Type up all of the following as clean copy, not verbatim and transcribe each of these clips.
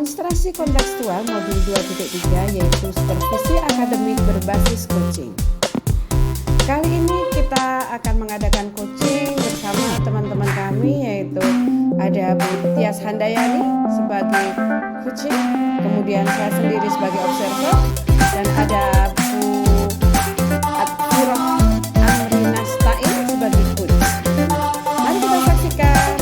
Demonstrasi kontekstual modul 2.3 yaitu supervisi akademik berbasis coaching. Kali ini kita akan mengadakan coaching bersama teman-teman kami, yaitu ada Bu Tias Handayani sebagai coaching, kemudian saya sendiri sebagai observer, dan ada Bu Atfiroh Amrinastain sebagai coach. Mari kita saksikan.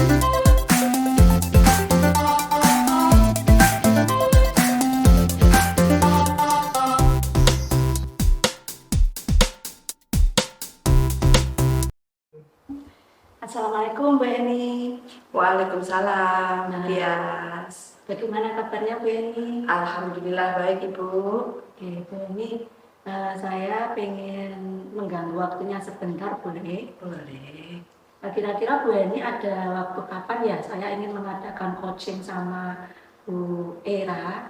Assalamualaikum Bu Eni. Waalaikumsalam, Tias. Bagaimana kabarnya Bu Eni? Alhamdulillah baik Ibu. Oke Bu Eni, saya pengen mengganggu waktunya sebentar, boleh? Boleh. Kira-kira Bu Eni ada waktu kapan ya saya ingin mengadakan coaching sama Bu Era?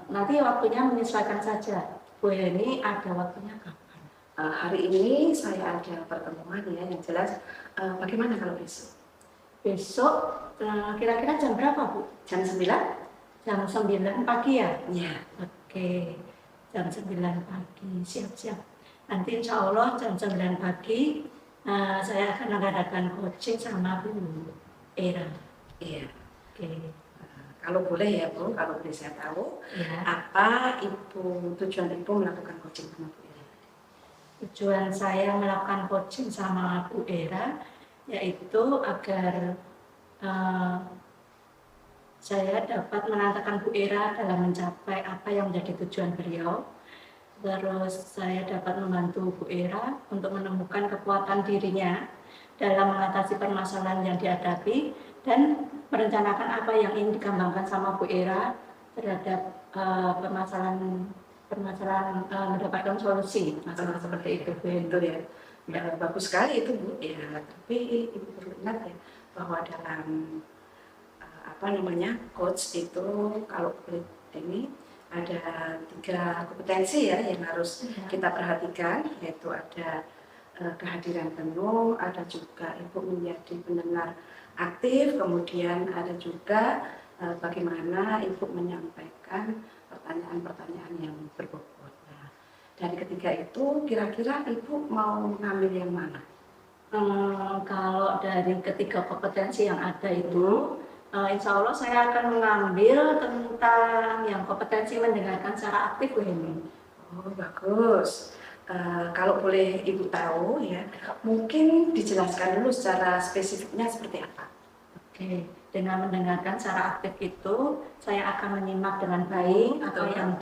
Nanti waktunya menyesuaikan saja. Bu Eni ada waktunya kapan? Hari ini saya ada pertemuan ya, yang jelas bagaimana kalau besok? Besok kira-kira jam berapa Bu? Jam 9? Jam 9 pagi ya? Iya. Oke, jam 9 pagi, siap-siap. Nanti insya Allah jam 9 pagi saya akan mengadakan coaching sama Bu Era. Iya. Oke. Kalau boleh ya Bu, kalau boleh saya tahu, Ya. apa tujuan Ibu melakukan coaching sama Bu Era? Tujuan saya melakukan coaching sama Bu Era yaitu agar saya dapat menantakan Bu Era dalam mencapai apa yang menjadi tujuan beliau. Terus saya dapat membantu Bu Era untuk menemukan kekuatan dirinya dalam mengatasi permasalahan yang dihadapi dan merencanakan apa yang ingin dikembangkan sama Bu Era terhadap permasalahan mendapatkan solusi masalah seperti itu. Betul ya. Bagus sekali itu Bu. Ya, tapi Ibu perlu ingat ya bahwa dalam coach itu kalau ini ada 3 kompetensi ya yang harus kita perhatikan, yaitu ada kehadiran penuh, ada juga Ibu menjadi pendengar aktif, kemudian ada juga bagaimana Ibu menyampaikan pertanyaan-pertanyaan yang berbobot. Nah, dari ketiga itu kira-kira Ibu mau mengambil yang mana? Kalau dari ketiga kompetensi yang ada itu, insya Allah saya akan mengambil tentang yang kompetensi mendengarkan secara aktif ini. Oh bagus. Kalau boleh Ibu tahu ya, mungkin dijelaskan dulu secara spesifiknya seperti apa? Oke, dengan mendengarkan secara aktif itu, saya akan menyimak dengan baik apa yang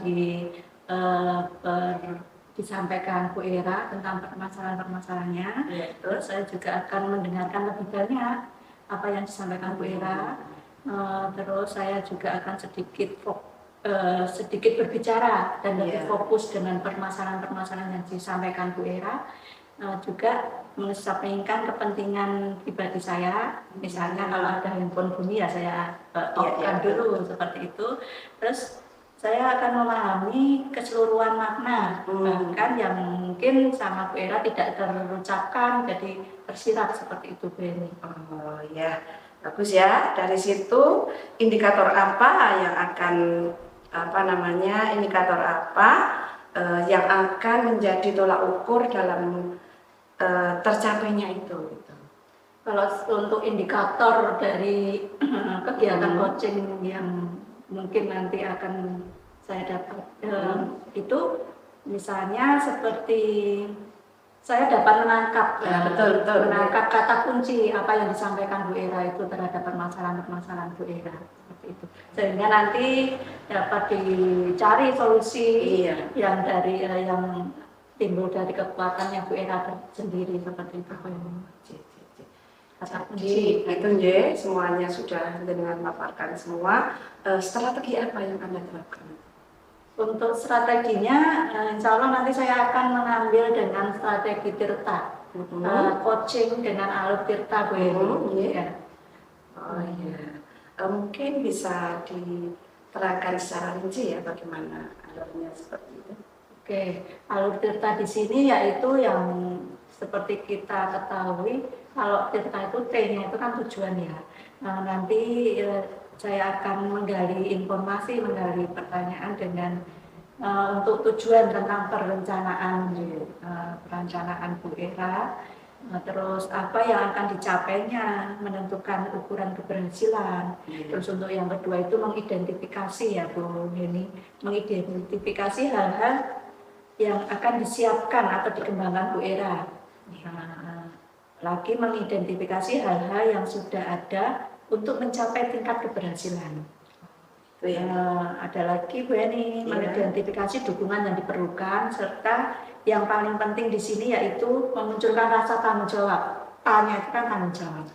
disampaikan Bu Era tentang permasalahan-permasalahannya. Ya, Terus saya juga akan mendengarkan lebih banyak apa yang disampaikan Bu Era. Terus saya juga akan sedikit berbicara dan lebih fokus dengan permasalahan-permasalahan yang disampaikan Bu Era. Juga mengesampingkan kepentingan pribadi saya, misalnya kalau ada handphone bunyi ya saya off-kan dulu seperti itu. Terus saya akan memahami keseluruhan makna, bahkan yang mungkin sama Bu Era tidak terucapkan, jadi tersirat seperti itu Bu Eni. Oh ya, bagus ya. Dari situ indikator apa yang akan indikator apa yang akan menjadi tolak ukur dalam tercapainya itu gitu. Kalau untuk indikator dari kegiatan coaching yang mungkin nanti akan saya dapat itu misalnya seperti saya dapat menangkap menangkap kata kunci apa yang disampaikan Bu Era itu terhadap permasalahan Bu Era seperti itu, sehingga nanti dapat dicari solusi yang timbul dari kekuatan yang Bu Era sendiri seperti itu. Kata kunci itu semuanya sudah dengan memaparkan semua. Strategi apa yang Anda terapkan? Untuk strateginya, insya Allah nanti saya akan mengambil dengan strategi Tirta, coaching dengan alur Tirta Bu Eni. Oh iya, mungkin bisa diterangkan secara rinci ya bagaimana alurnya seperti itu. Oke, alur Tirta di sini yaitu yang seperti kita ketahui, kalau Tirta itu T-nya itu kan tujuan ya. Nanti saya akan menggali informasi, menggali pertanyaan dengan untuk tujuan tentang perencanaan Bu Era. Terus apa yang akan dicapainya, menentukan ukuran keberhasilan. Terus untuk yang kedua itu mengidentifikasi ya Bu Heni, mengidentifikasi hal-hal yang akan disiapkan atau dikembangkan Bu Era. Lagi mengidentifikasi hal-hal yang sudah ada untuk mencapai tingkat keberhasilan. Ada lagi Bu Heni, mengidentifikasi dukungan yang diperlukan, serta yang paling penting di sini yaitu memunculkan rasa tanggung jawab. Tanya itu kan tanggung jawab.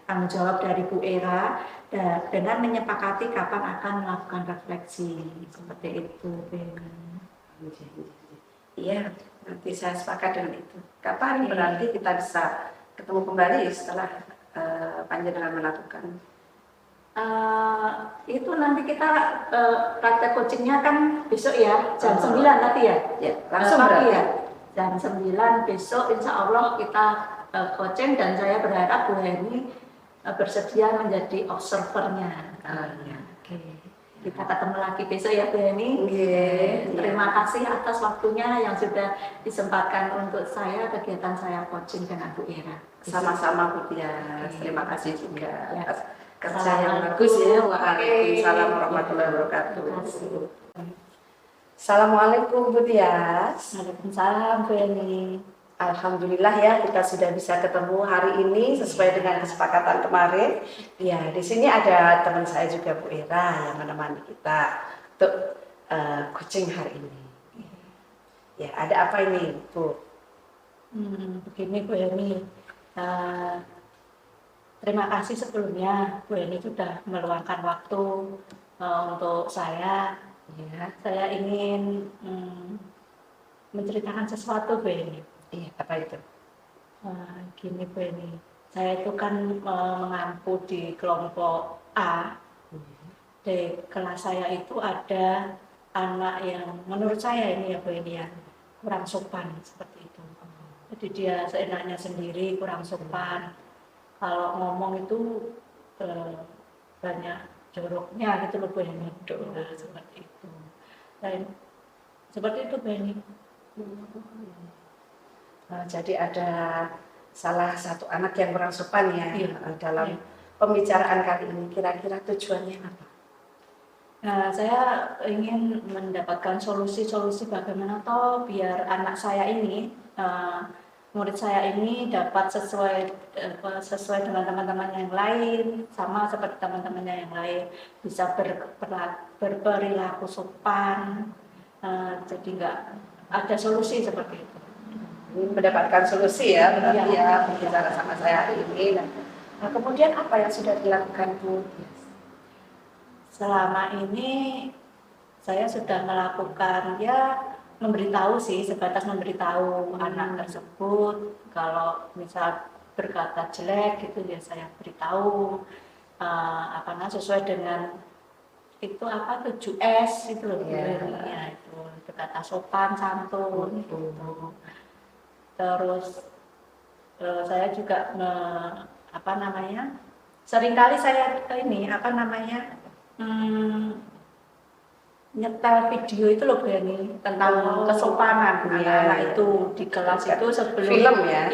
Tanggung jawab dari Bu Era dengan menyepakati kapan akan melakukan refleksi. Seperti itu Bu Heni. Iya, nanti saya sepakat dengan itu. Kapan berarti kita bisa ketemu kembali setelah panjenengan melakukan? Itu nanti kita praktek coachingnya kan besok ya, jam 9 nanti ya? Ya, langsung pagi berarti. ya? Jam 9 besok insya Allah kita coaching dan saya berharap Bu Heni bersedia menjadi observernya. Oke. Kita ketemu lagi besok ya Bu Heni. Terima kasih atas waktunya yang sudah disempatkan untuk saya, kegiatan saya coaching dengan Bu Era. Sama-sama Bu Tias, terima kasih juga Ya. atas kerja yang bagus ya. Waalaikumsalam warahmatullahi wabarakatuh. Assalamualaikum Bu Tias. Waalaikumsalam Bu Heni. Alhamdulillah ya kita sudah bisa ketemu hari ini sesuai dengan kesepakatan kemarin. Ya, di sini ada teman saya juga Bu Era yang menemani kita untuk coaching hari ini. Ya, ada apa ini Bu? Begini Bu Heni. Terima kasih sebelumnya Bu Heni sudah meluangkan waktu untuk saya. Ya, saya ingin menceritakan sesuatu Bu Heni. Iya, apa itu? Gini Bu Heni, saya itu kan mengampu di kelompok A. Di kelas saya itu ada anak yang menurut saya ini ya Bu Heni ya, kurang sopan seperti itu. Jadi dia seenaknya sendiri, kurang sopan. Kalau ngomong itu banyak joroknya gitu loh Bu Heni. Nah, seperti itu. Dan seperti itu Bu Heni. Jadi ada salah satu anak yang kurang sopan ya, dalam Iya. pembicaraan kali ini. Kira-kira tujuannya apa? Nah, saya ingin mendapatkan solusi-solusi bagaimana toh biar anak saya ini, murid saya ini dapat sesuai dengan teman-teman yang lain, sama seperti teman-temannya yang lain, bisa berperilaku sopan, jadi nggak ada solusi seperti itu. Mendapatkan solusi ya, berarti Iya. ya berbicara sama saya hari ini. Nah, kemudian apa yang sudah dilakukan Bu? Selama ini saya sudah melakukan ya memberitahu sih, sebatas memberitahu anak tersebut kalau misal berkata jelek gitu ya saya beritahu sesuai dengan itu 7S itu loh ya, itu berkata sopan santun gitu. Terus saya juga seringkali saya nyetel video itu loh Bu Heni tentang kesopanan anak-anak itu di kelas itu sebelum film ya?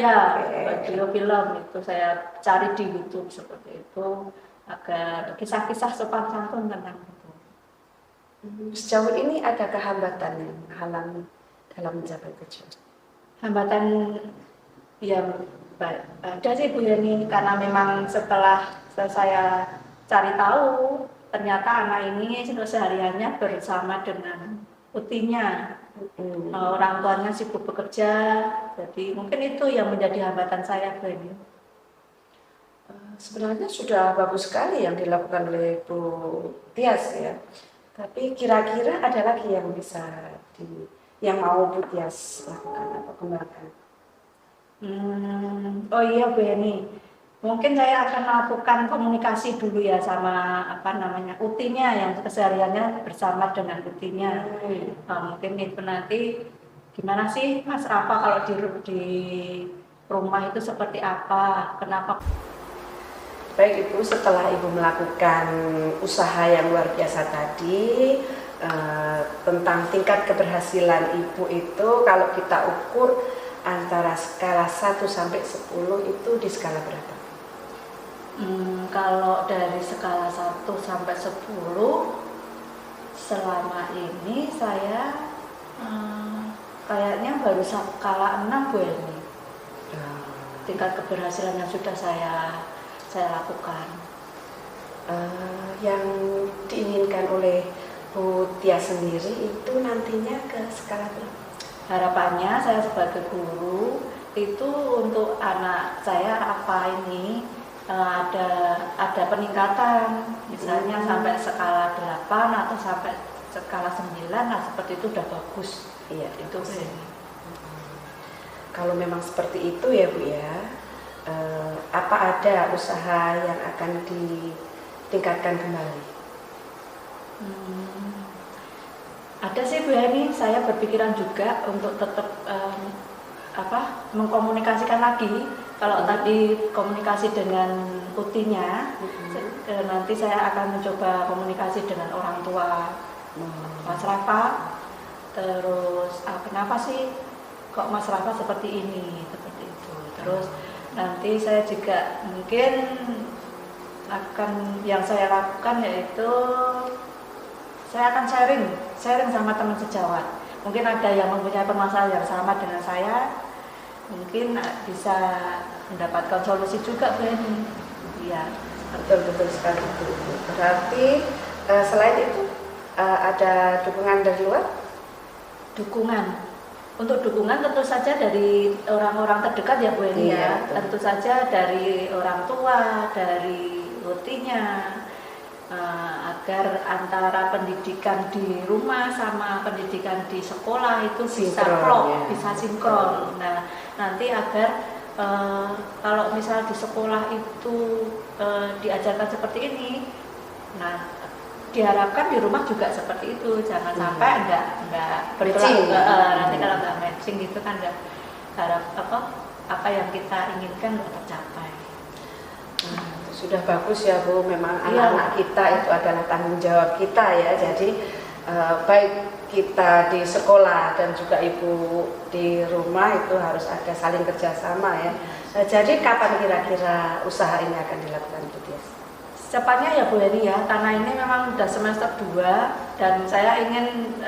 video film itu saya cari di YouTube seperti itu agar kisah-kisah sopan santun tentang itu. Sejauh ini adakah hambatan yang halang dalam mencapai tujuan? Hambatan yang ada sih Bu Heni, karena memang setelah saya cari tahu ternyata anak ini sehariannya bersama dengan utinya. Orang tuanya sibuk bekerja, jadi mungkin itu yang menjadi hambatan saya Bu Heni. Sebenarnya sudah bagus sekali yang dilakukan oleh Bu Tias ya. Tapi kira-kira ada lagi yang bisa yang mau Bu Tias lakukan atau kembangkan? Oh iya Bu Heni, mungkin saya akan melakukan komunikasi dulu ya sama utinya yang kesehariannya bersama dengan utinya. Mungkin itu nanti gimana sih Mas Rafa kalau di rumah itu seperti apa, kenapa Baik Ibu, setelah Ibu melakukan usaha yang luar biasa tadi, tentang tingkat keberhasilan Ibu itu kalau kita ukur antara skala 1 sampai 10 itu di skala berapa? Kalau dari skala 1 sampai 10 selama ini saya kayaknya baru skala 6 Bu Eni. Tingkat keberhasilan yang sudah saya lakukan. Yang diinginkan oleh Bu Tia sendiri itu nantinya ke skala berapa? Harapannya saya sebagai guru itu untuk anak saya apa ini ada peningkatan, misalnya sampai skala 8 atau sampai skala 9, nah seperti itu udah bagus. Iya, Itu Bu Eni. Kalau memang seperti itu ya Bu ya, apa ada usaha yang akan ditingkatkan kembali? Ada sih Bu Eni, saya berpikiran juga untuk tetap mengkomunikasikan lagi. Kalau tadi komunikasi dengan putihnya, nanti saya akan mencoba komunikasi dengan orang tua Mas Rafa. Terus kenapa sih kok Mas Rafa seperti ini, seperti itu. Terus nanti saya juga mungkin akan yang saya lakukan yaitu saya akan sharing sama teman sejawat. Mungkin ada yang mempunyai permasalahan yang sama dengan saya, mungkin bisa mendapatkan solusi juga Bu Eni. Iya, Betul sekali Bu. Berarti selain itu ada dukungan dari luar? Untuk dukungan tentu saja dari orang-orang terdekat ya Bu Eni ya. Betul. Tentu saja dari orang tua, dari rutinya, agar antara pendidikan di rumah sama pendidikan di sekolah itu bisa klop, ya. bisa sinkron. Nah, nanti agar kalau misal di sekolah itu diajarkan seperti ini, nah diharapkan di rumah juga seperti itu, jangan sampai enggak Matching. nanti kalau enggak matching gitu kan enggak harap apa yang kita inginkan enggak tercapai. Sudah bagus ya Bu, memang Iya. anak-anak kita itu adalah tanggung jawab kita ya. Jadi baik kita di sekolah dan juga Ibu di rumah itu harus ada saling kerjasama ya. Jadi kapan kira-kira usaha ini akan dilakukan Bu Tia? Secepatnya ya Bu Eni ya, karena ini memang sudah semester 2 dan saya ingin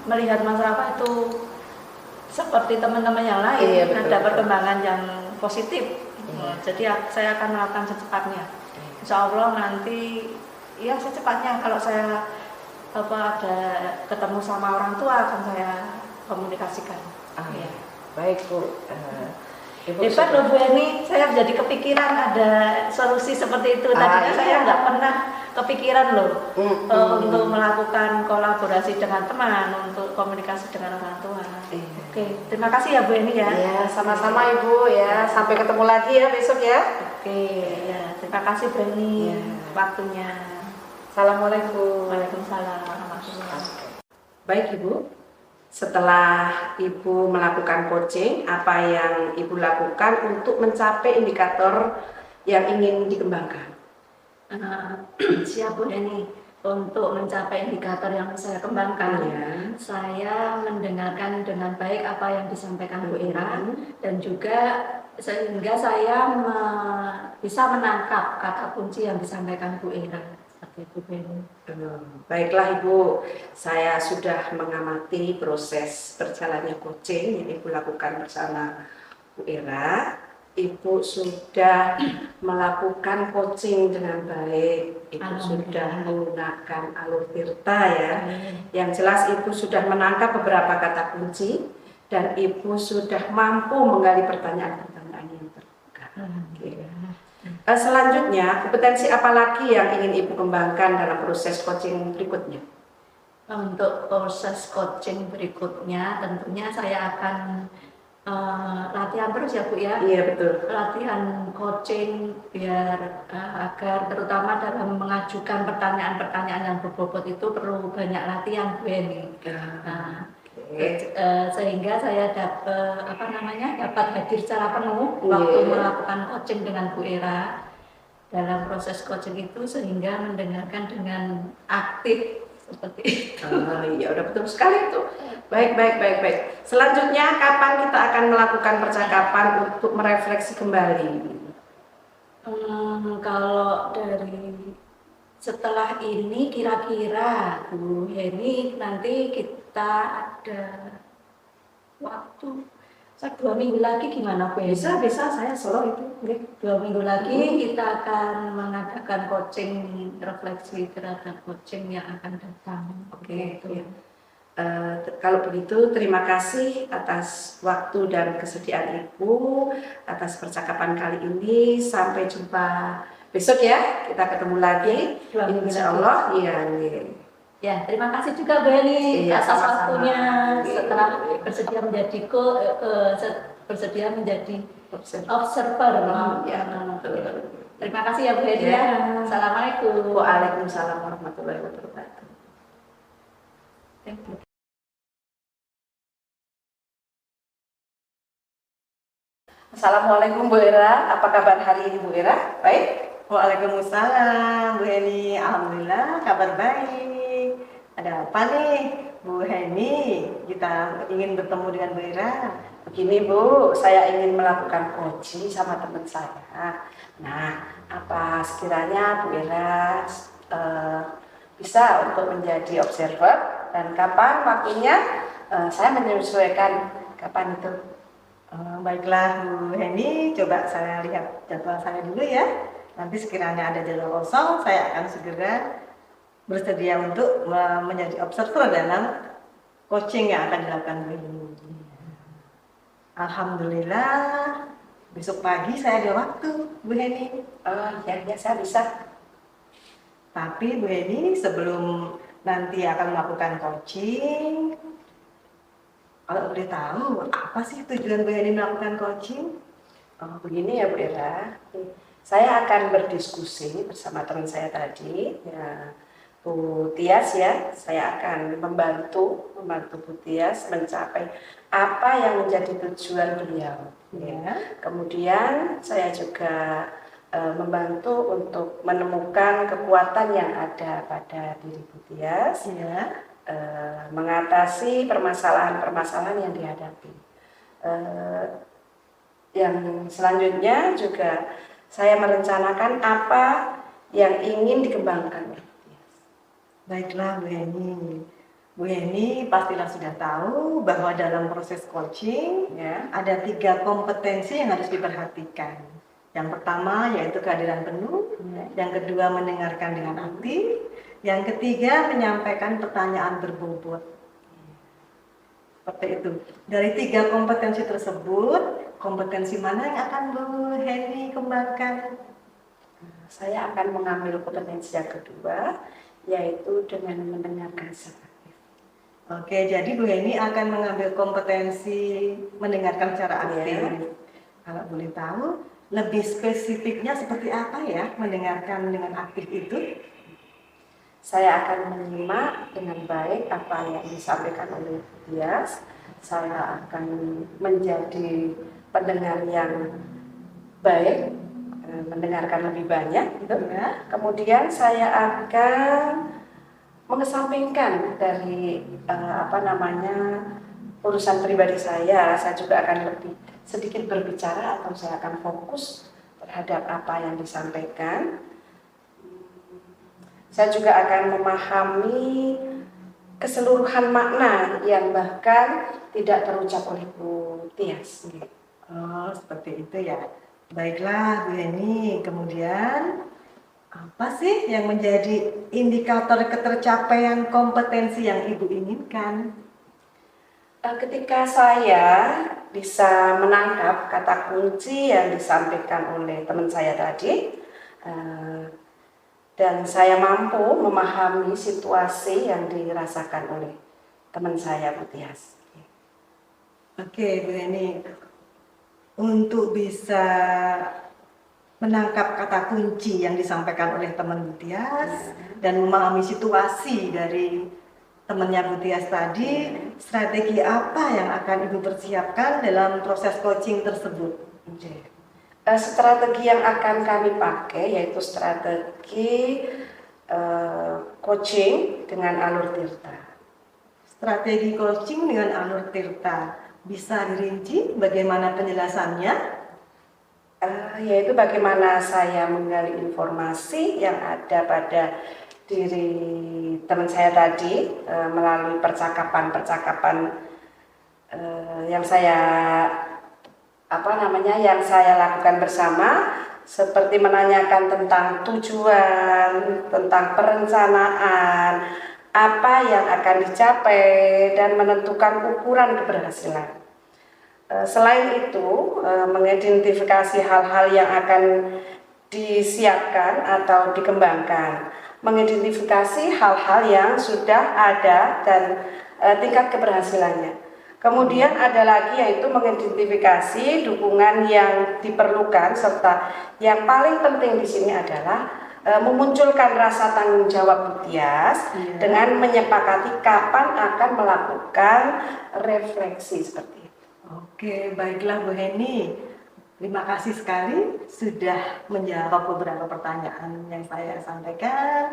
melihat Mas Rafa itu seperti teman-teman yang lain, Iya, betul, ada betul. perkembangan yang positif. Jadi saya akan melakukan secepatnya. Insya Allah nanti ya secepatnya kalau saya ada ketemu sama orang tua akan saya komunikasikan. Ya. Baik Bu. Ibu Hebat loh Bu Eni, saya jadi kepikiran ada solusi seperti itu. Tadinya saya nggak pernah kepikiran loh untuk melakukan kolaborasi dengan teman, untuk komunikasi dengan orang tua. Oke, terima kasih ya Bu Eni ya. Ya, sama-sama Ibu ya. Sampai ketemu lagi ya besok ya. Oke, ya terima kasih Bu Eni waktunya. Assalamualaikum. Waalaikumsalam warahmatullahi wabarakatuh. Baik Ibu, setelah Ibu melakukan coaching, apa yang Ibu lakukan untuk mencapai indikator yang ingin dikembangkan? Siap Bu Eni. Untuk mencapai indikator yang saya kembangkan, saya mendengarkan dengan baik apa yang disampaikan Bu Ira dan juga sehingga saya bisa menangkap kata kunci yang disampaikan Bu Ira. Seperti itu Bu Eni. Baiklah Ibu, saya sudah mengamati proses berjalannya coaching yang Ibu lakukan bersama Bu Ira. Ibu sudah melakukan coaching dengan baik. Ibu sudah menggunakan alur tirta ya. Yang jelas Ibu sudah menangkap beberapa kata kunci dan Ibu sudah mampu menggali pertanyaan-pertanyaan yang terbuka. Selanjutnya, kompetensi apa lagi yang ingin Ibu kembangkan dalam proses coaching berikutnya? Untuk proses coaching berikutnya tentunya saya akan latihan terus ya Bu ya. Iya betul. Latihan coaching biar agar terutama dalam mengajukan pertanyaan-pertanyaan yang berbobot itu perlu banyak latihan Bu Eni. Sehingga saya dapat hadir secara penuh waktu melakukan coaching dengan Bu Ira dalam proses coaching itu sehingga mendengarkan dengan aktif seperti itu. Iya, udah betul sekali itu. Baik, baik, baik, baik. Selanjutnya, kapan kita akan melakukan percakapan untuk merefleksi kembali? Kalau dari setelah ini kira-kira Bu Heni nanti kita ada waktu 2 minggu lagi gimana Bu Heni? Bisa, saya solo itu. Oke. 2 minggu lagi kita akan mengadakan coaching refleksi terhadap coaching yang akan datang. Oke, Gitu. ya. Kalau begitu, terima kasih atas waktu dan kesediaan Ibu atas percakapan kali ini. Sampai jumpa besok ya. Kita ketemu lagi. 2 minggu Insya lagi. Allah. Iya, iya. Ya, terima kasih juga Bu Heni Iya, atas sama-sama. waktunya setelah bersedia menjadi bersedia menjadi observer. Ya, Terima kasih ya Bu Heni. Ya. Assalamualaikum. Waalaikumsalam warahmatullahi wabarakatuh. Thank you. Assalamualaikum Bu Era, apa kabar hari ini Bu Era? Baik? Waalaikumsalam Bu Heni, alhamdulillah kabar baik. Ada apa nih Bu Heni? Kita ingin bertemu dengan Bu Ira. Begini Bu, saya ingin melakukan coaching sama teman saya. Nah, apa sekiranya Bu Era bisa untuk menjadi observer dan kapan waktunya saya menyesuaikan kapan itu. Baiklah Bu Heni, coba saya lihat jadwal saya dulu ya. Nanti sekiranya ada jadwal kosong, saya akan segera bersedia untuk menjadi observer dalam coaching yang akan dilakukan Bu Heni. Alhamdulillah, besok pagi saya ada waktu Bu Heni. Ya, saya bisa. Tapi Bu Heni, sebelum nanti akan melakukan coaching, kalau boleh tahu, apa sih tujuan Bu Heni melakukan coaching? Begini ya Bu Era, saya akan berdiskusi bersama teman saya tadi, ya Bu Tias ya. Saya akan membantu Bu Tias mencapai apa yang menjadi tujuan beliau. Ya. Kemudian saya juga membantu untuk menemukan kekuatan yang ada pada diri Bu Tias, Ya. mengatasi permasalahan-permasalahan yang dihadapi. Yang selanjutnya juga saya merencanakan apa yang ingin dikembangkan oleh Bu Tias. Baiklah Bu Heni. Bu Heni pastilah sudah tahu bahwa dalam proses coaching Ya. ada 3 kompetensi yang harus diperhatikan. Yang pertama yaitu kehadiran penuh, yang kedua mendengarkan dengan aktif, yang ketiga menyampaikan pertanyaan berbobot. Seperti itu. Dari 3 kompetensi tersebut, kompetensi mana yang akan Bu Heni kembangkan? Saya akan mengambil kompetensi yang kedua, yaitu dengan mendengarkan secara aktif. Oke, jadi Bu Heni akan mengambil kompetensi mendengarkan secara aktif. Ya. Kalau boleh tahu, lebih spesifiknya seperti apa ya mendengarkan dengan aktif itu? Saya akan menyimak dengan baik apa yang disampaikan oleh Bu Tias. Saya akan menjadi pendengar yang baik, mendengarkan lebih banyak, gitu. Ya. Kemudian saya akan mengesampingkan dari urusan pribadi saya juga akan lebih sedikit berbicara atau saya akan fokus terhadap apa yang disampaikan. Saya juga akan memahami keseluruhan makna yang bahkan tidak terucap oleh Bu Tias. Oh, seperti itu ya. Baiklah Bu Heni, kemudian apa sih yang menjadi indikator ketercapaian kompetensi yang Ibu inginkan? Ketika saya bisa menangkap kata kunci yang disampaikan oleh teman saya tadi, dan saya mampu memahami situasi yang dirasakan oleh teman saya Bu Tias. Oke Bu Heni, untuk bisa menangkap kata kunci yang disampaikan oleh teman Bu Tias dan memahami situasi dari temannya Bu Tias tadi, strategi apa yang akan Ibu persiapkan dalam proses coaching tersebut? Strategi yang akan kami pakai yaitu strategi coaching dengan alur tirta. Strategi coaching dengan alur tirta. Bisa dirinci bagaimana penjelasannya? Yaitu bagaimana saya menggali informasi yang ada pada diri teman saya tadi melalui percakapan-percakapan yang saya yang saya lakukan bersama, seperti menanyakan tentang tujuan, tentang perencanaan, apa yang akan dicapai, dan menentukan ukuran keberhasilan. Selain itu, mengidentifikasi hal-hal yang akan disiapkan atau dikembangkan, mengidentifikasi hal-hal yang sudah ada dan tingkat keberhasilannya. Kemudian ada lagi yaitu mengidentifikasi dukungan yang diperlukan, serta yang paling penting di sini adalah memunculkan rasa tanggung jawab Budias dengan menyepakati kapan akan melakukan refleksi seperti itu. Oke, baiklah Bu Heni. Terima kasih sekali sudah menjawab beberapa pertanyaan yang saya sampaikan.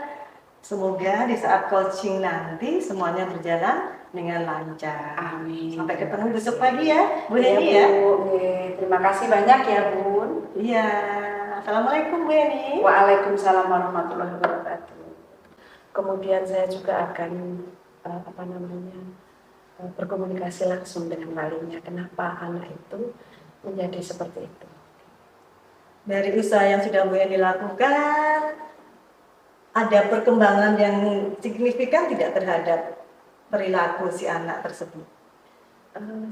Semoga di saat coaching nanti semuanya berjalan dengan lancar. Amin. Sampai ketemu besok pagi ya, Bu Heni ya. Bu. Terima kasih banyak ya, Bun. Iya. Assalamualaikum Bu Heni. Waalaikumsalam warahmatullahi wabarakatuh. Kemudian saya juga akan berkomunikasi langsung dengan walinya. Kenapa anak itu menjadi seperti itu? Dari usaha yang sudah Bu Heni lakukan, ada perkembangan yang signifikan tidak terhadap perilaku si anak tersebut?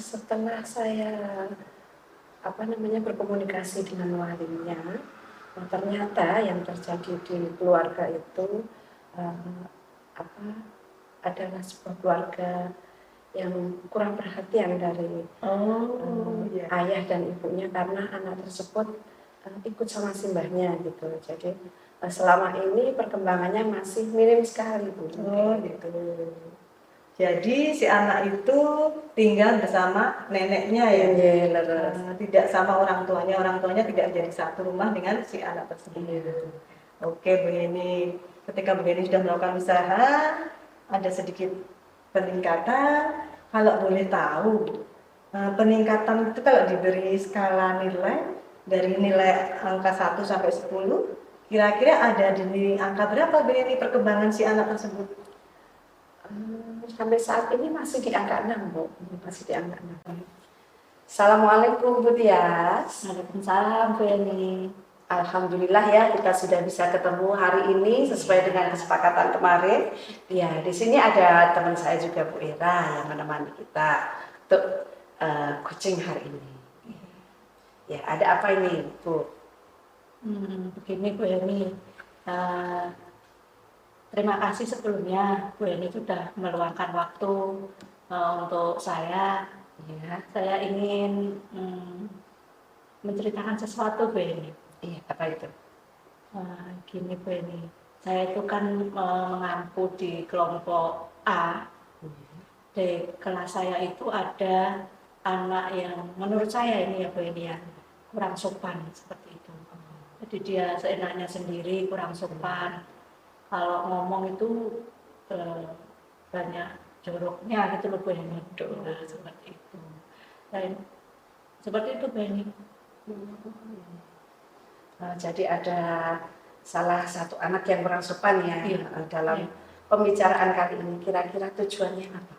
Setelah saya berkomunikasi dengan walinya, ternyata yang terjadi di keluarga itu adalah sebuah keluarga yang kurang perhatian dari ayah dan ibunya, karena anak tersebut ikut sama simbahnya gitu. Jadi selama ini perkembangannya masih minim sekali, Bu. Gitu. Jadi si anak itu tinggal bersama neneknya ya, tidak sama orang tuanya tidak jadi satu rumah dengan si anak tersebut. Oke Bu Heni, ketika Bu Heni sudah melakukan usaha, ada sedikit peningkatan. Kalau boleh tahu, peningkatan itu kalau diberi skala nilai dari nilai angka 1 sampai 10, kira-kira ada di angka berapa Bu Heni perkembangan si anak tersebut? Sampai saat ini masih di angka 6, Bu. Masih di angka 6. Assalamualaikum Bu Dias. Waalaikumsalam Bu Heni. Alhamdulillah ya, kita sudah bisa ketemu hari ini sesuai dengan kesepakatan kemarin. Ya, di sini ada teman saya juga, Bu Era, yang menemani kita untuk coaching hari ini. Ya, ada apa ini, Bu? Begini Bu Heni. Terima kasih sebelumnya Bu Heni sudah meluangkan waktu untuk saya. Ya. Saya ingin menceritakan sesuatu Bu Heni. Iya, apa itu? Gini Bu Heni, saya itu kan mengampu di kelompok A. Di kelas saya itu ada anak yang menurut saya ini ya Bu Heni ya, kurang sopan seperti itu. Jadi dia seenaknya sendiri, kurang sopan. Kalau ngomong itu banyak joroknya gitu loh Bu Heni. Nah, seperti itu. Dan seperti itu Bu Heni. Jadi ada salah satu anak yang kurang sopan ya, dalam iya. pembicaraan kali ini. Kira-kira tujuannya apa?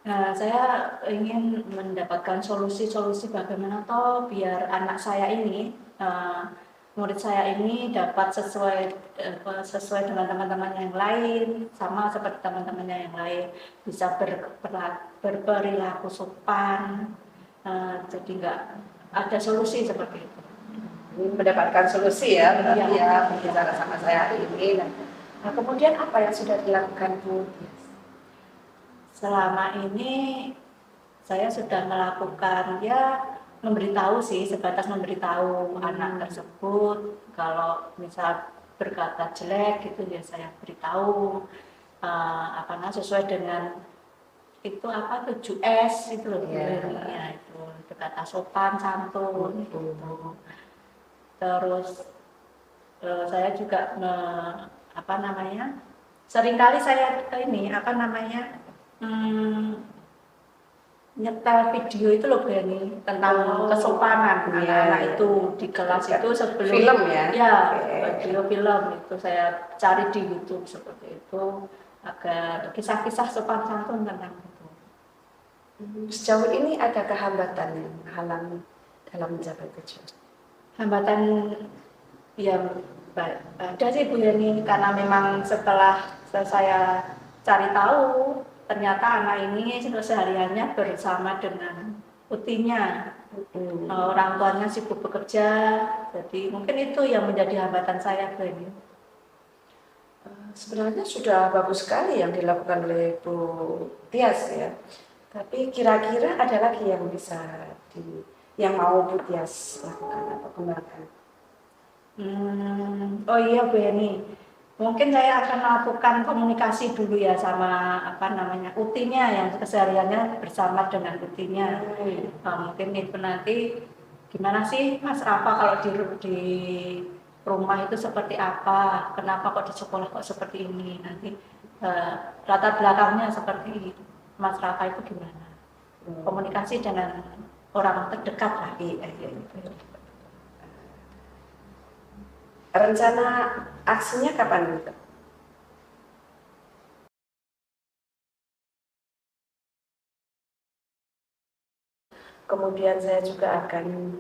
Nah, saya ingin mendapatkan solusi-solusi bagaimana toh biar anak saya ini, murid saya ini dapat sesuai dengan teman-teman yang lain, sama seperti teman-temannya yang lain, bisa berperilaku sopan, jadi nggak ada solusi seperti itu. Mendapatkan solusi ya, berarti Iya. ya, berbicara sama saya hari ini. Nah, kemudian apa yang sudah dilakukan Bu? Selama ini saya sudah melakukan ya memberitahu sih, sebatas memberitahu anak tersebut kalau misal berkata jelek gitu ya saya beritahu sesuai dengan itu apa 7S itu loh Bu Iya. Heni, ya itu kata sopan santun gitu. Terus saya juga apa namanya, seringkali saya ini apa namanya, nyetel video itu loh Bu Heni tentang kesopanan anak-anak itu di kelas itu sebelum Film ya? ya Oke. video film itu saya cari di YouTube seperti itu agar kisah-kisah sopan santun tentang itu. Sejauh ini adakah hambatan yang menghalangi dalam mencapai tujuan? Hambatan yang ada sih Bu Heni, karena memang setelah saya cari tahu ternyata anak ini sehariannya bersama dengan putihnya. Orang tuanya sibuk bekerja, jadi mungkin itu yang menjadi hambatan saya Bu Heni. Sebenarnya sudah bagus sekali yang dilakukan oleh Bu Tias ya. Tapi kira-kira ada lagi yang bisa yang mau Bu Tias lakukan atau kembangkan? Oh iya Bu Heni, mungkin saya akan melakukan komunikasi dulu ya sama apa namanya utinya yang kesehariannya bersama dengan utinya. Mungkin itu nanti gimana sih Mas Rafa kalau di rumah itu seperti apa, kenapa kok di sekolah kok seperti ini, nanti latar belakangnya seperti Mas Rafa itu gimana, komunikasi dengan orang terdekat lah. Rencana aksinya kapan gitu? Kemudian saya juga akan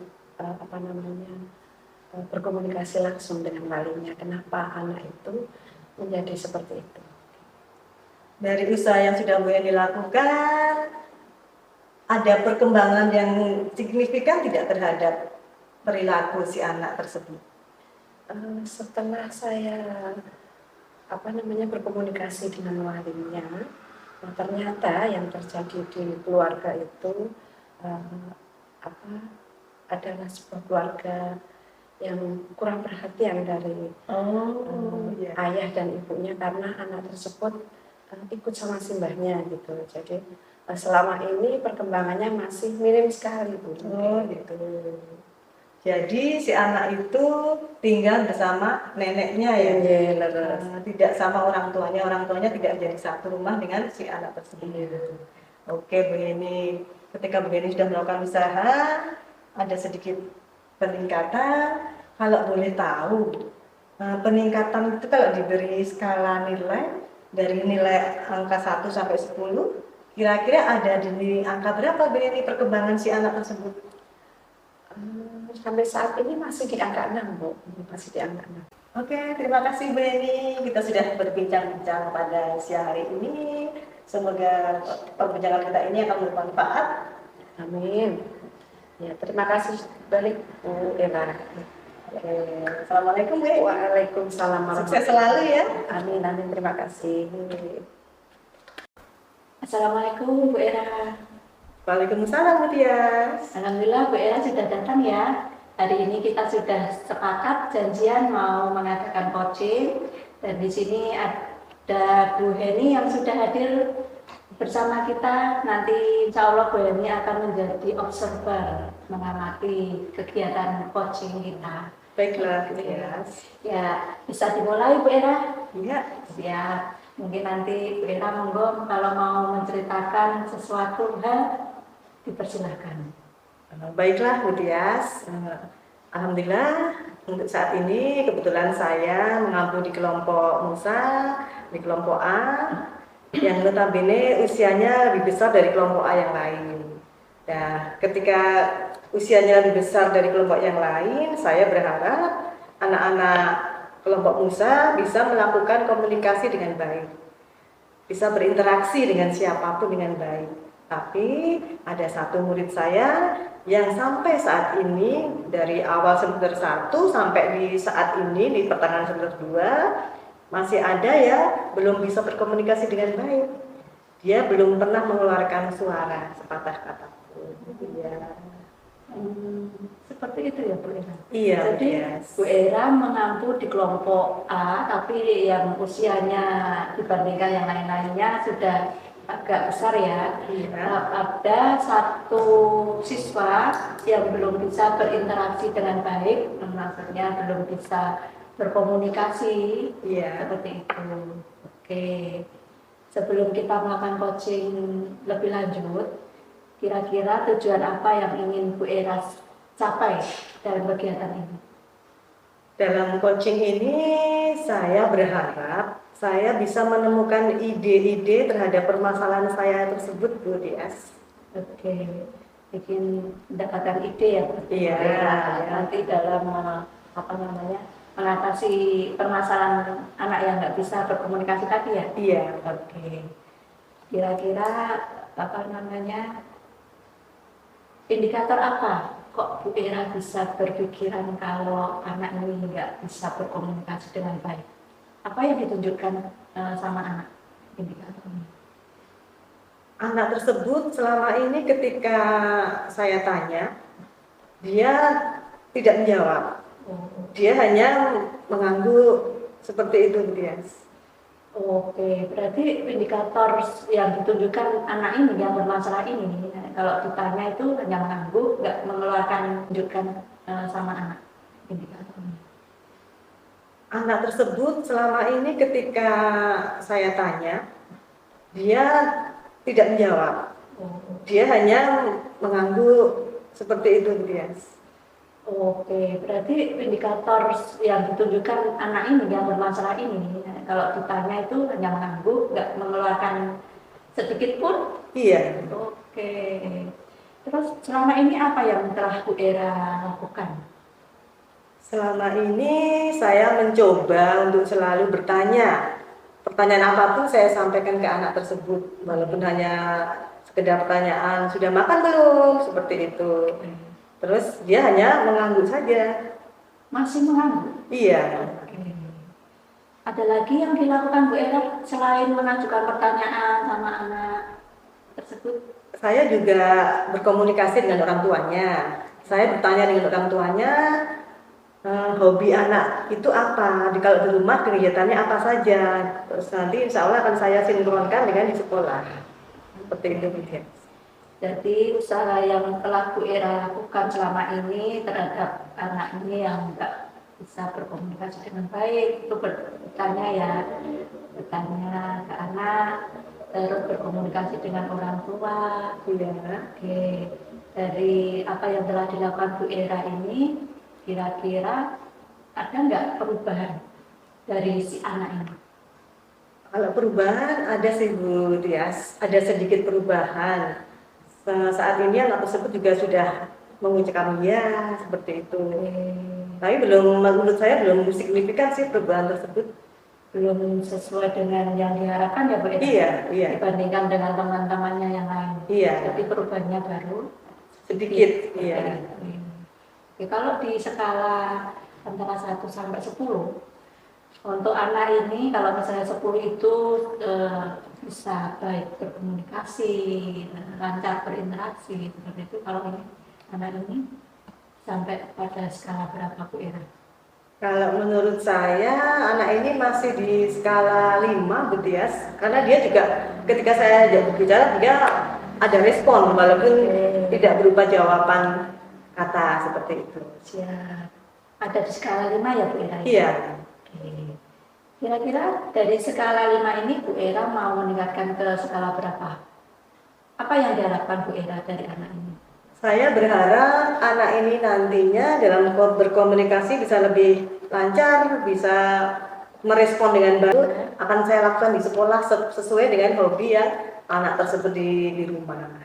berkomunikasi langsung dengan walinya. Kenapa anak itu menjadi seperti itu? Dari usaha yang sudah Bu Heni lakukan, ada perkembangan yang signifikan tidak terhadap perilaku si anak tersebut? Setelah saya berkomunikasi dengan walinya, ternyata yang terjadi di keluarga itu adalah sebuah keluarga yang kurang perhatian dari ayah dan ibunya, karena anak tersebut ikut sama simbahnya gitu. Jadi selama ini perkembangannya masih minim sekali Bu. Gitu. Jadi si anak itu tinggal bersama neneknya ya, tidak sama orang tuanya tidak jadi satu rumah dengan si anak tersebut. Oke Bu Heni, ketika Bu Heni sudah melakukan usaha, ada sedikit peningkatan. Kalau boleh tahu, peningkatan itu kalau diberi skala nilai dari nilai angka 1 sampai 10, kira-kira ada di angka berapa Bu Heni perkembangan si anak tersebut? Sampai saat ini masih di angka 6 Bu, masih di angka 6. Oke, terima kasih Bu Heni. Kita sudah berbincang-bincang pada siang hari ini. Semoga perbincangan kita ini akan bermanfaat. Amin. Ya, terima kasih balik Bu Eva. Assalamualaikum Bu. Waalaikumsalam. Sukses selalu ya. Amin, amin, terima kasih. Assalamualaikum Bu Era. Waalaikumsalam Bu Tias. Alhamdulillah Bu Era sudah datang ya. Hari ini kita sudah sepakat janjian mau mengadakan coaching, dan di sini ada Bu Heni yang sudah hadir bersama kita. Nanti insya Allah Bu Heni akan menjadi observer, mengamati kegiatan coaching kita. Baiklah Bu Tias. Ya, bisa dimulai Bu Era? Iya. Siap. Mungkin nanti Bu Era monggo kalau mau menceritakan sesuatu hal dipersilahkan. Baiklah Bu Tias. Alhamdulillah untuk saat ini kebetulan saya mengampu di kelompok Musa, di kelompok A, yang notabene usianya lebih besar dari kelompok A yang lain. Nah, ketika usianya lebih besar dari kelompok yang lain, saya berharap anak-anak kelompok Musa bisa melakukan komunikasi dengan baik, bisa berinteraksi dengan siapapun dengan baik. Tapi ada satu murid saya yang sampai saat ini dari awal semester 1 sampai di saat ini di pertengahan semester 2 masih ada ya belum bisa berkomunikasi dengan baik. Dia belum pernah mengeluarkan suara sepatah kata pun. Ya. Seperti itu ya Bu Era. Iya. Jadi Bu Era mengampu di kelompok A, tapi yang usianya dibandingkan yang lain-lainnya sudah agak besar ya. Iya. Ada satu siswa yang belum bisa berinteraksi dengan baik, maksudnya belum bisa berkomunikasi, Iya. seperti itu. Oke, sebelum kita melakukan coaching lebih lanjut, kira-kira tujuan apa yang ingin Bu Era capai dalam kegiatan ini? Dalam coaching ini saya berharap saya bisa menemukan ide-ide terhadap permasalahan saya tersebut, Bu Dias. Oke, bikin mendapatkan ide ya, Iya. nanti dalam apa namanya mengatasi permasalahan anak yang nggak bisa berkomunikasi tadi ya. Iya. Oke, kira-kira apa namanya indikator apa kok Bu Era bisa berpikiran kalau anak ini nggak bisa berkomunikasi dengan baik? Apa yang ditunjukkan sama anak indikatornya? Anak tersebut selama ini ketika saya tanya, dia tidak menjawab. Oh. Dia hanya mengangguk seperti itu, Bu Dias. Oke, berarti indikator yang ditunjukkan anak ini yang bermasalah ini, kalau ditanya itu hanya mengangguk, nggak mengeluarkan tunjukkan sama anak indikatornya. Anak tersebut selama ini ketika saya tanya, dia tidak menjawab. Oh. Dia hanya mengangguk seperti itu, Bu Dias. Oke, berarti indikator yang ditunjukkan anak ini yang bermasalah ini, kalau ditanya itu hanya mengangguk, nggak mengeluarkan sedikit pun. Iya. Oke, terus selama ini apa yang telah Bu Era lakukan? Selama ini saya mencoba untuk selalu bertanya. Pertanyaan apapun saya sampaikan ke anak tersebut, walaupun hanya sekedar pertanyaan, sudah makan belum? Seperti itu. Terus dia hanya mengangguk saja. Masih mengangguk? Iya. Oke. Ada lagi yang dilakukan Bu Era selain mengajukan pertanyaan sama anak tersebut? Saya juga berkomunikasi dengan orang tuanya. Saya bertanya dengan orang tuanya, hobi anak itu apa? Kalau di rumah kegiatannya apa saja? Terus nanti insya Allah akan saya sinkronkan dengan di sekolah. Seperti itu, Bu Dias. Jadi usaha yang telah Bu Era lakukan selama ini terhadap anak ini yang nggak bisa berkomunikasi dengan baik itu bertanya ya, bertanya ke anak, terus berkomunikasi dengan orang tua. Iya. Oke, dari apa yang telah dilakukan Bu Era ini, kira-kira ada nggak perubahan dari si anak ini? Kalau perubahan ada sih, Bu Tias, ada sedikit perubahan. Saat ini anak tersebut juga sudah mengucapkan ya seperti itu. Tapi menurut saya belum signifikan sih perubahan tersebut. Belum sesuai dengan yang diharapkan ya Bu Era? Iya. Dibandingkan dengan teman-temannya yang lain. Iya. Jadi perubahannya baru Sedikit. Iya. Oke, kalau di skala antara 1 sampai 10, untuk anak ini kalau misalnya 10 itu bisa baik berkomunikasi, lancar berinteraksi seperti itu, kalau ini anak ini sampai pada skala berapa Bu Era? Kalau menurut saya anak ini masih di skala 5, Bu Tias, karena dia juga ketika saya ajak berbicara dia ada respon walaupun tidak berupa jawaban kata seperti itu. Siap. Ada di skala 5 ya Bu Era? Iya. Oke. Kira-kira dari skala 5 ini Bu Era mau meningkatkan ke skala berapa? Apa yang diharapkan Bu Era dari anak ini? Saya berharap anak ini nantinya dalam berkomunikasi bisa lebih lancar, bisa merespon dengan baik. Akan saya lakukan di sekolah sesuai dengan hobi yang anak tersebut di rumah.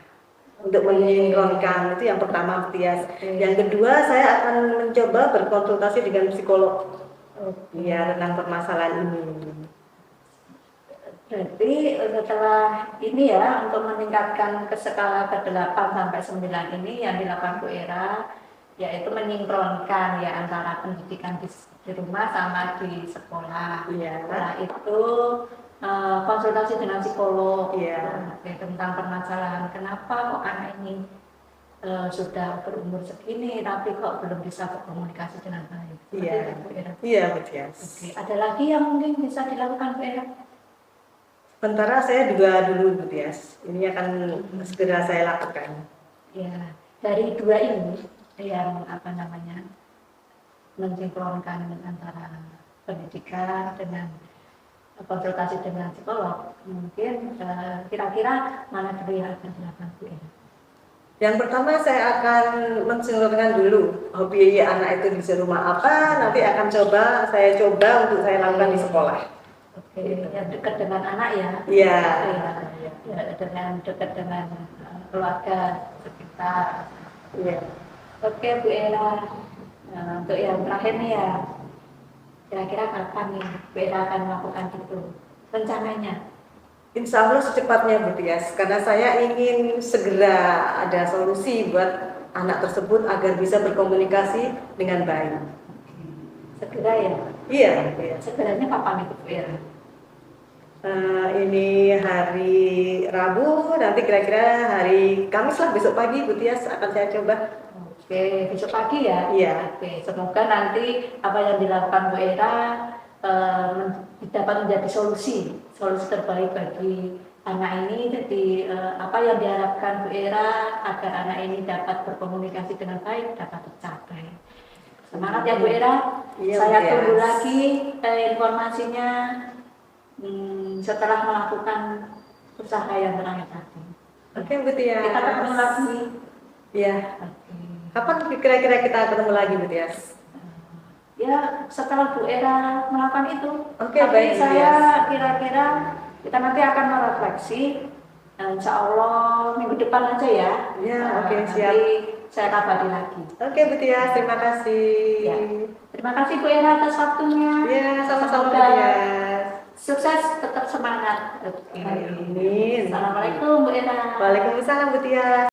Untuk menyinkronkan itu yang pertama, Tias. Yang kedua, saya akan mencoba berkonsultasi dengan psikolog. Ya, tentang permasalahan ini. Berarti setelah ini ya, untuk meningkatkan ke skala ke-8 sampai 9 ini yang dilakukan Bu Era, yaitu menyingkronkan ya antara pendidikan di rumah sama di sekolah. Iya. Setelah itu konsultasi dengan psikolog. Iya. Tentang permasalahan kenapa kok anak ini sudah berumur segini tapi kok belum bisa berkomunikasi dengan baik. Iya. Bu Era. Iya, Bu Tias. Oke, ada lagi yang mungkin bisa dilakukan Bu Era? Sementara saya juga dulu Bu Tias. Ini akan segera saya lakukan. Ya, dari dua ini yang apa namanya mensinkronkan antara pendidikan dengan konsultasi dengan psikolog, mungkin kira-kira mana dulu yang akan dilakukan Bu Ira? Yang pertama saya akan mensinkronkan dulu hobi anak itu di rumah apa, nanti akan saya coba untuk saya lakukan di sekolah. Oke, yang dekat dengan anak ya? Iya. Ya, dengan dekat dengan keluarga sekitar. Iya. Oke Bu Ira, nah, untuk yang terakhir nih ya, kira-kira kapan nih Bu Ira akan melakukan itu? Rencananya? Insya Allah secepatnya Bu Tias, karena saya ingin segera ada solusi buat anak tersebut agar bisa berkomunikasi dengan baik. Segera ya? Iya. Segeranya kapan itu Bu Ira? Ini hari Rabu, nanti kira-kira hari Kamis lah, besok pagi Bu Tias akan saya coba. Oke, besok pagi ya? Iya. Oke, semoga nanti apa yang dilakukan Bu Ira dapat menjadi solusi terbaik bagi anak ini. Jadi apa yang diharapkan Bu Ira agar anak ini dapat berkomunikasi dengan baik dapat tercapai. Semangat ya Bu Ira. Iya, Saya Bu Tias. tunggu lagi informasinya setelah melakukan usaha yang terakhir tadi. Oke Bu Tias. Kita ketemu lagi. Iya. Oke. Kapan kira-kira kita ketemu lagi Bu Tias? Ya, setelah Bu Ira melakukan itu. Oke, Tapi baik, Bu saya Tias. kira-kira kita nanti akan merefleksi. Insya Allah minggu depan aja ya. Ya, Nah, oke, siap. Nanti saya kabari lagi. Oke Bu Tias, terima kasih. Ya. Terima kasih Bu Ira atas waktunya. Ya, sama-sama Bu Semoga Tias. sukses, tetap semangat. Oke. Amin. Assalamualaikum Bu Ira. Waalaikumsalam Bu Tias.